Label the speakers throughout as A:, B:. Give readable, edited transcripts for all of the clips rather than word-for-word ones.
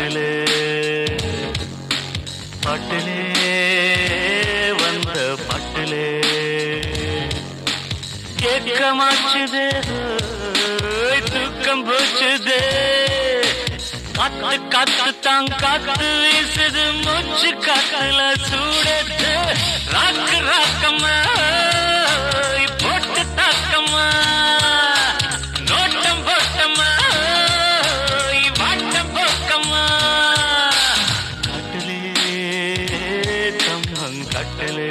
A: காட்டிலே பாட்டிலே வந்த பாட்டிலே ஏக்கமாச்சுதே தூக்கம் போச்சுதே காத்து காத்து தான் காத்து வீசுது மூச்சு காத்துல சூடத்து ராக்கு ராக்கம்மா போட்டு தாக்கம்மா நோட்டம் போட்டம்மா வாட்டம் போக்கம்மா காட்டிலே கம்மங் காட்டிலே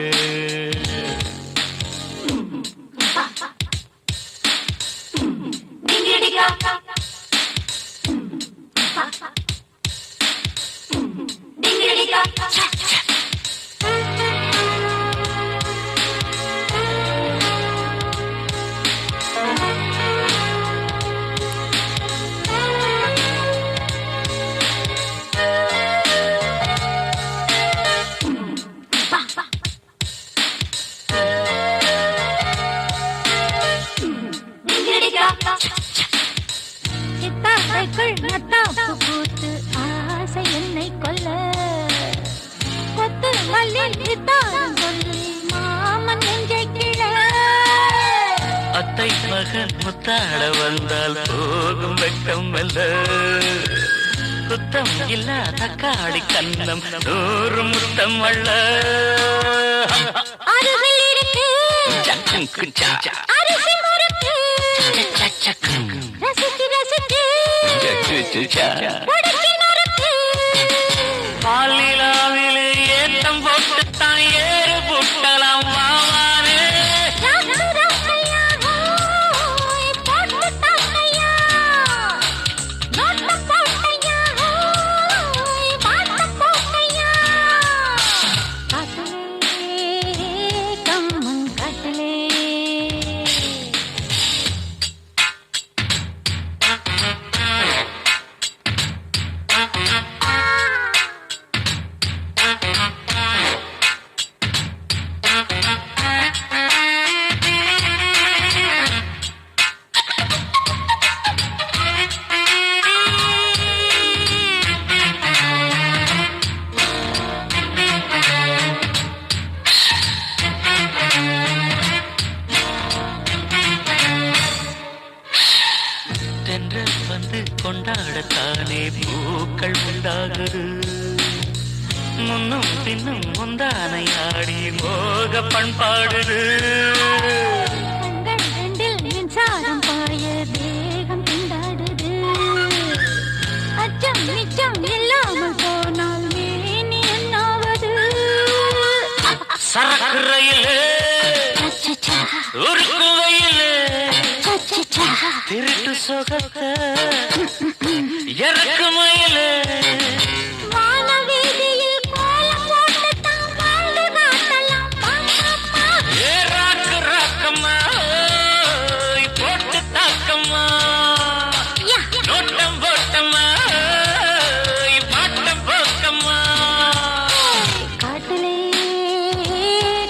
B: பூத்து ஆசை என்னை கொல்ல கொத்து மல்லி சொல்லி மாமன் நெஞ்சை கிழ
A: அத்தை மகன் முத்தாட வந்தால் போகும் வெட்கம் அல்ல சுத்தம் இல்ல தக்காளி கண்ணம் நூறு முத்தம் அல்ல
B: அருகில் இருக்கு அரிசி முறுக்கு ரசிக்கு ரசிக்கு
A: பாலிலாவிலே ஏத்தம் போட்டுத்தான் ஏறு புட்டலாம் மாவானே வந்து கொண்டாடத்தானே பூக்கள் உண்டாகுது முன்னும் பின்னும் முந்தானையாடி மோக பண்பாடுது
B: மின்சாரம் பாய தேகம் திண்டாடுது அச்சம் நிச்சம் இல்லாமல் போனால் மேனி என்னாவது
A: சரக்கு ரயிலே உருக்கு வயலே திருட்டு சொகத்தை இறக்கு மயிலே
B: வானவீதியில் கோலம் போட்டு தான் வாழ்ந்து காட்டலாம்
A: ராக்கு ராக்கம்மா போட்டு தாக்கம்மா நோட்டம் போட்டம்மா பாட்டம் போக்கம்மா
B: காட்டிலே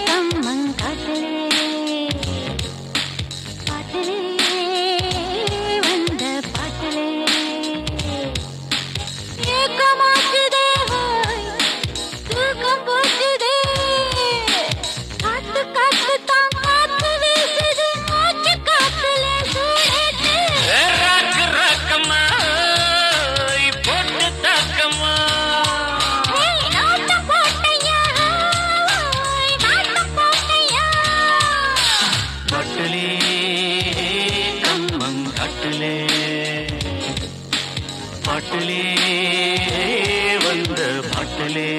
B: கம்மன் காட்டிலே பாட்டிலே வந்த பாட்டிலே ஏக்கமாச்சுதே தூக்கம் போச்சுதே காத்து காத்து தான் காத்து வீசுது மூச்சு காத்துல சூடேத்து
A: ராக்கு ராக்கம்மா போட்டு தாக்கம்மா
B: நோட்டம் போட்டையா காட்டம் போட்டையா
A: பாட்டிலே கம்மங் காட்டிலே பாட்டிலே வந்த பாட்டிலே